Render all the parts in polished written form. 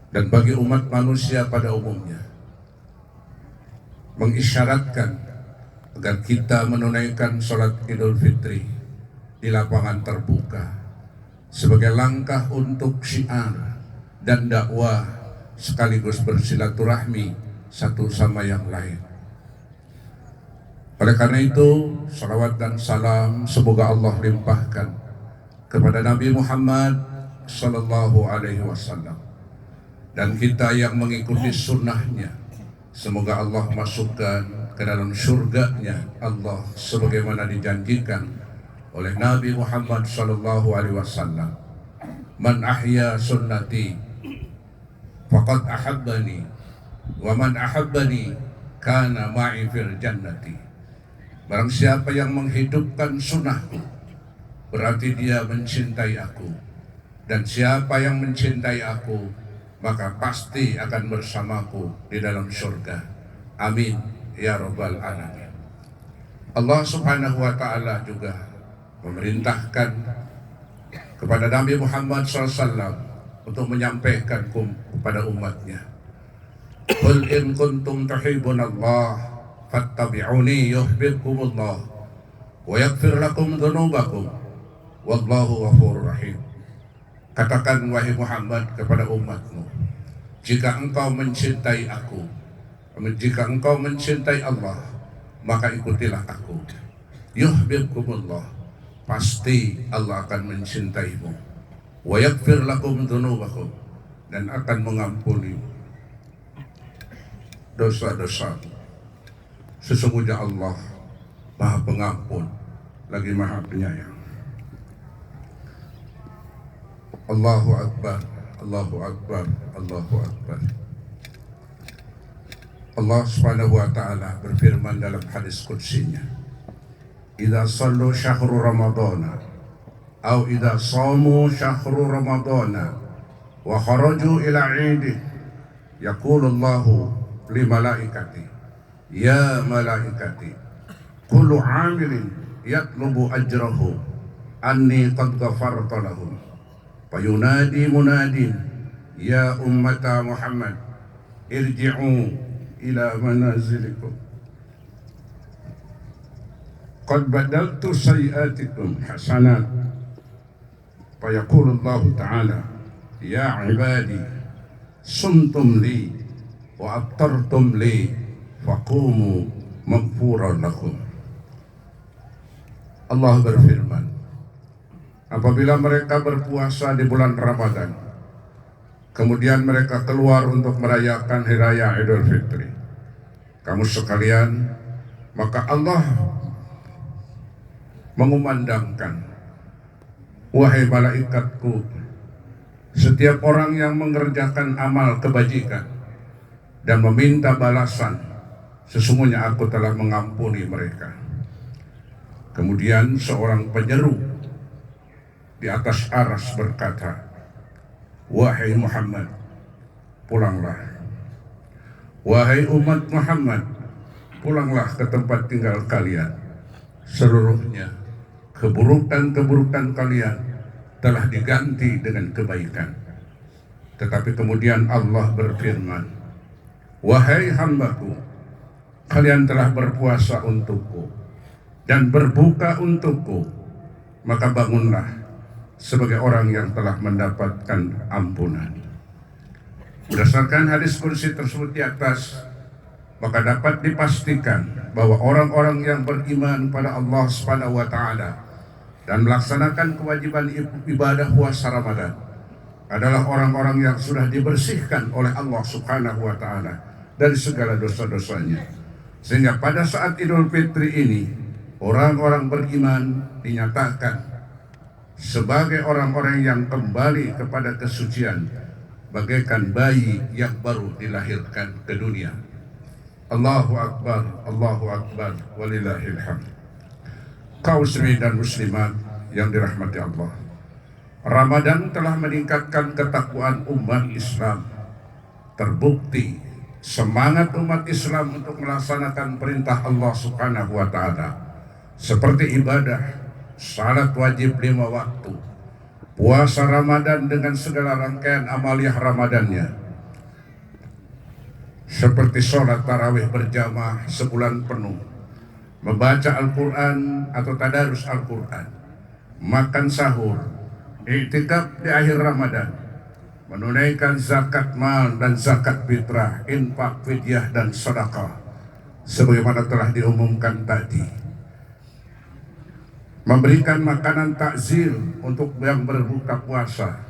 dan bagi umat manusia pada umumnya, mengisyaratkan agar kita menunaikan sholat Idul Fitri di lapangan terbuka sebagai langkah untuk syiar dan dakwah sekaligus bersilaturahmi satu sama yang lain. Oleh karena itu, salawat dan salam semoga Allah limpahkan kepada Nabi Muhammad Sallallahu Alaihi Wasallam, dan kita yang mengikuti sunnahnya, semoga Allah masukkan ke dalam surganya Allah sebagaimana dijanjikan oleh Nabi Muhammad Sallallahu Alaihi Wasallam. Man ahya sunnati faqad ahabbani wa man ahabbani kana ma'i fil jannati. Barang siapa yang menghidupkan sunnahku, berarti dia mencintai aku, dan siapa yang mencintai aku maka pasti akan bersamaku di dalam surga. Amin ya rabbal alamin. Allah subhanahu wa ta'ala juga memerintahkan kepada Nabi Muhammad SAW untuk menyampaikan kepada umatnya, qul in kuntum tuhibbunallah fattabi'uni yuhibbukumullah wa yaghfir lakum dzunubakum wallahu ghafurur rahim. Katakan wahai Muhammad kepada umatmu, jika engkau mencintai aku, jika engkau mencintai Allah, maka ikutilah aku. Yuhibbukumullah, pasti Allah akan mencintaimu. Wa yaghfir lakum dzunubakum, dan akan mengampuni dosa-dosa. Sesungguhnya Allah Maha Pengampun lagi Maha Penyayang. Allahu Akbar, Allahu Akbar, Allahu Akbar. Allah Subhanahu wa ta'ala berfirman dalam hadis qudsinya, idza sallu syahru ramadana atau idza shamu syahru ramadana wa kharaju ila 'idih, yaqulu Allahu li malaikati, ya malaikati, kullu 'amilin yatlubu ajrahu anni qad ghafartu lahum. Fayunadi munadin, ya ummata Muhammad, irji'u ila manazilikum, qad badaltu sayiatikum hasanat. Fayaqulu Allah ta'ala, ya ibadi, sumtum li wa abtartum li, faqumu maghfuran lakum. Allah berfirman, apabila mereka berpuasa di bulan Ramadan, kemudian mereka keluar untuk merayakan Hari Raya Idul Fitri, kamu sekalian, maka Allah mengumandangkan, wahai malaikatku, setiap orang yang mengerjakan amal kebajikan dan meminta balasan, sesungguhnya aku telah mengampuni mereka. Kemudian seorang penyeru di atas aras berkata, wahai Muhammad, pulanglah. Wahai umat Muhammad, pulanglah ke tempat tinggal kalian. Seluruhnya keburukan-keburukan kalian telah diganti dengan kebaikan. Tetapi kemudian Allah berfirman, wahai hambaku, kalian telah berpuasa untukku dan berbuka untukku, maka bangunlah sebagai orang yang telah mendapatkan ampunan. Berdasarkan hadis qudsi tersebut di atas, maka dapat dipastikan bahwa orang-orang yang beriman pada Allah Subhanahu wa ta'ala dan melaksanakan kewajiban ibadah puasa Ramadan adalah orang-orang yang sudah dibersihkan oleh Allah Subhanahu wa ta'ala dari segala dosa-dosanya. Sehingga pada saat Idul Fitri ini, orang-orang beriman dinyatakan sebagai orang-orang yang kembali kepada kesucian, bagaikan bayi yang baru dilahirkan ke dunia. Allahu Akbar, Allahu Akbar, walillahil hamd. Kaum muslimin dan muslimat yang dirahmati Allah, Ramadan telah meningkatkan ketakwaan umat Islam. Terbukti semangat umat Islam untuk melaksanakan perintah Allah Subhanahu wa ta'ala seperti ibadah salat wajib 5 waktu, puasa Ramadan dengan segala rangkaian amaliyah Ramadannya, seperti sholat tarawih berjamaah sebulan penuh, membaca Al-Quran atau tadarus Al-Quran, makan sahur, iktikaf di akhir Ramadan, menunaikan zakat mal dan zakat fitrah, infak, fidyah dan sedekah sebagaimana telah diumumkan tadi, memberikan makanan takzir untuk yang berbuka puasa,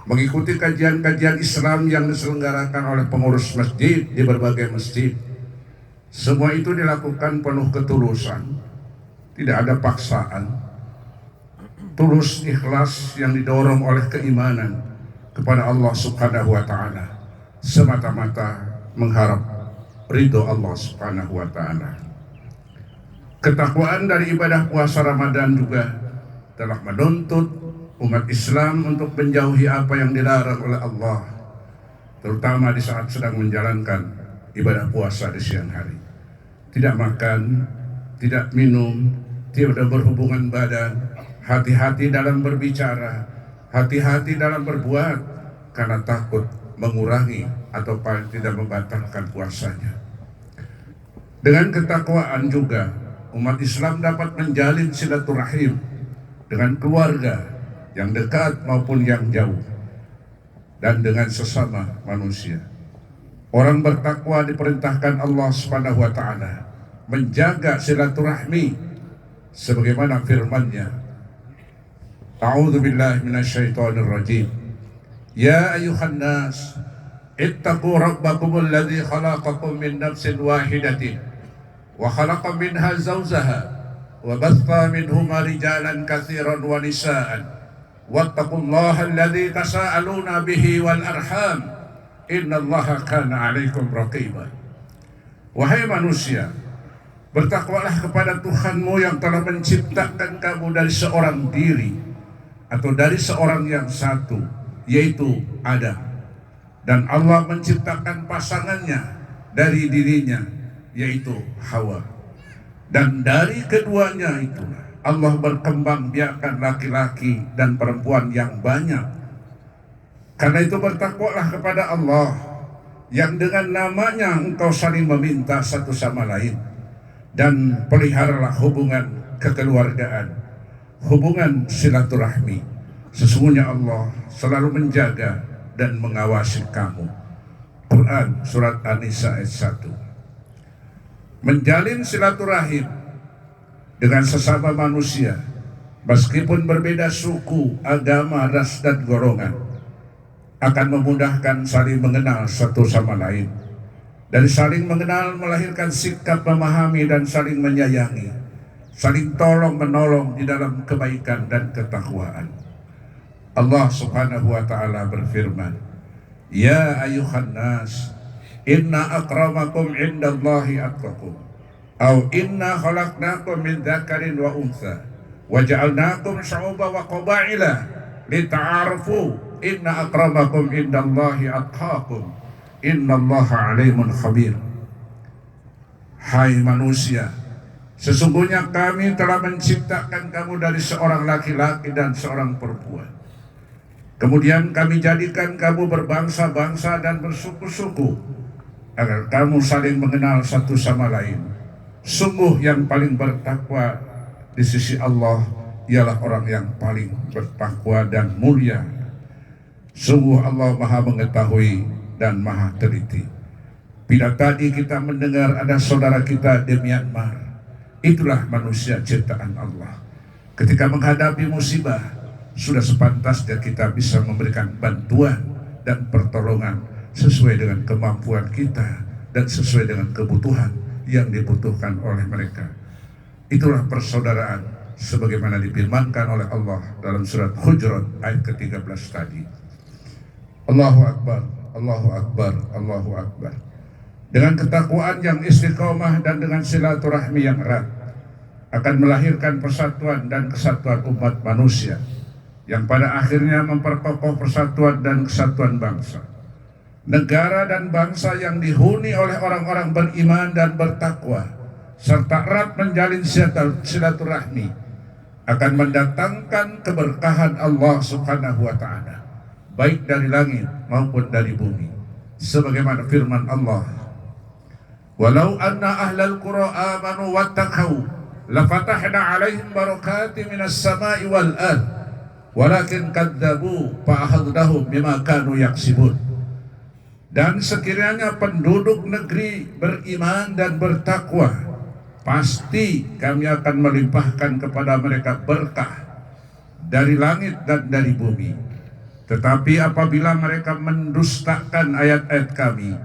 mengikuti kajian-kajian Islam yang diselenggarakan oleh pengurus masjid di berbagai masjid. Semua itu dilakukan penuh ketulusan, tidak ada paksaan, tulus ikhlas yang didorong oleh keimanan kepada Allah Subhanahu wa Ta'ala, semata-mata mengharap ridho Allah Subhanahu wa Ta'ala. Ketakwaan dari ibadah puasa Ramadan juga telah menuntut umat Islam untuk menjauhi apa yang dilarang oleh Allah, terutama di saat sedang menjalankan ibadah puasa di siang hari. Tidak makan, tidak minum, tidak berhubungan badan, hati-hati dalam berbicara, hati-hati dalam berbuat, karena takut mengurangi atau paling tidak membatalkan puasanya. Dengan ketakwaan juga umat Islam dapat menjalin silaturahim dengan keluarga yang dekat maupun yang jauh, dan dengan sesama manusia. Orang bertakwa diperintahkan Allah Subhanahu wa Ta'ala menjaga silaturahmi sebagaimana firman-Nya, A'udzu billahi minasyaitonir rajim. Ya ayyuhan nas, ittaqu rabbakumul ladzi khalaqakum min nafsin wahidatin wa khalaqa minha zawjaha wa batha minhuma rijalan katsiran wa nisaan wattaqullaha alladzi tasaaluna bihi wal arham innallaha kana 'alaikum raqiba. Wahai manusia, bertakwalah kepada Tuhanmu yang telah menciptakan kamu dari seorang diri atau dari seorang yang satu, yaitu Adam. Dan Allah menciptakan pasangannya dari dirinya, yaitu Hawa. Dan dari keduanya itulah Allah berkembang biakan laki-laki dan perempuan yang banyak. Karena itu bertakwalah kepada Allah yang dengan namanya engkau saling meminta satu sama lain, dan peliharalah hubungan kekeluargaan, hubungan silaturahmi. Sesungguhnya Allah selalu menjaga dan mengawasi kamu. Quran surat An-Nisa ayat 1. Menjalin silaturahim dengan sesama manusia, meskipun berbeda suku, agama, ras, dan golongan, akan memudahkan saling mengenal satu sama lain. Dan saling mengenal melahirkan sikap memahami dan saling menyayangi, saling tolong menolong di dalam kebaikan dan ketakwaan. Allah Subhanahu wa Ta'ala berfirman, Ya ayuhan nas, inna akramakum indallahi atqakum, au inna khalaqnakum min dzakarin wa untha wa ja'alnakum syu'uban wa qabaila lita'arafu inna akramakum indallahi atqakum innallaha alimun khabir. Hai manusia, sesungguhnya kami telah menciptakan kamu dari seorang laki-laki dan seorang perempuan. Kemudian kami jadikan kamu berbangsa-bangsa dan bersuku-suku agar kamu saling mengenal satu sama lain. Sungguh yang paling bertakwa di sisi Allah ialah orang yang paling bertakwa dan mulia. Sungguh Allah Maha mengetahui dan Maha teliti. Bila tadi kita mendengar ada saudara kita di Myanmar, itulah manusia ciptaan Allah. Ketika menghadapi musibah, sudah sepantasnya kita bisa memberikan bantuan dan pertolongan sesuai dengan kemampuan kita dan sesuai dengan kebutuhan yang dibutuhkan oleh mereka. Itulah persaudaraan sebagaimana difirmankan oleh Allah dalam surat Hujurat ayat ke-13 tadi. Allahu Akbar, Allahu Akbar, Allahu Akbar. Dengan ketakwaan yang istiqomah dan dengan silaturahmi yang erat akan melahirkan persatuan dan kesatuan umat manusia yang pada akhirnya memperkokoh persatuan dan kesatuan bangsa. Negara dan bangsa yang dihuni oleh orang-orang beriman dan bertakwa serta erat menjalin silaturahmi akan mendatangkan keberkahan Allah Subhanahu wa Ta'ala, baik dari langit maupun dari bumi. sebagaimana firman Allah, walau anna ahlal qura amanu wattaqau lafatahna alaihim barakatin minas sama'i wal ard walakin kadzabu fa'akhadnahum bima kanu yaksibun. Dan sekiranya penduduk negeri beriman dan bertakwa, pasti kami akan melimpahkan kepada mereka berkah dari langit dan dari bumi. Tetapi apabila mereka mendustakan ayat-ayat kami,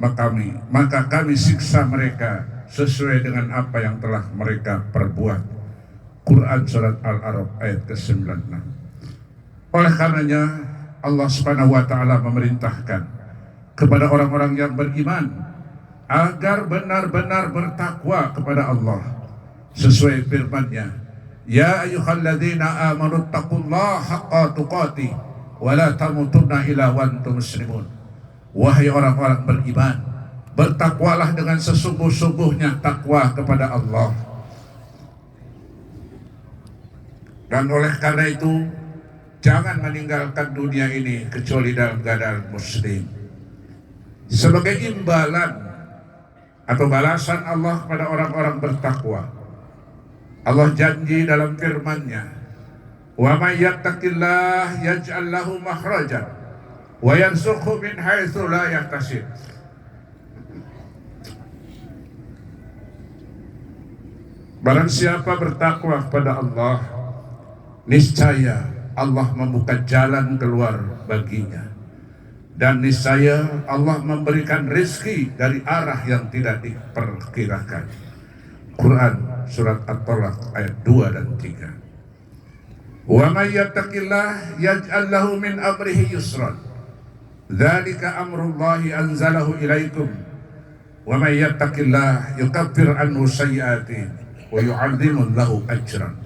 maka kami siksa mereka sesuai dengan apa yang telah mereka perbuat. Quran Surat Al-A'raf ayat ke-96. Oleh karenanya Allah Subhanahu wa Ta'ala memerintahkan kepada orang-orang yang beriman agar benar-benar bertakwa kepada Allah sesuai firman-Nya, ya ayyuhalladzina amanu taqullaha haqqa tuqatih wa la tamutunna illa wa antum muslimun. Wahai orang-orang beriman, bertakwalah dengan sesungguh-sungguhnya takwa kepada Allah. Dan oleh karena itu, jangan meninggalkan dunia ini kecuali dalam keadaan muslim. Sebagai imbalan atau balasan Allah kepada orang-orang bertakwa, Allah janji dalam firman-Nya, wa may yattaqillah yaj'al lahu makhrajan wa yarzuqhu min haitsu la yahtasib. Barang siapa bertakwa kepada Allah, niscaya Allah membuka jalan keluar baginya. Dan niscaya Allah memberikan rezeki dari arah yang tidak diperkirakan. Quran Surat At-Talaq ayat 2 dan 3. Wa may yattaqillah yaj'al lahu min amrihi yusran. Dzalika amrullahi anzalahu ilaikum. Wa may yattaqillah yukaffir anhu sayyi'atihi wa yu'adzimu lahu ajran.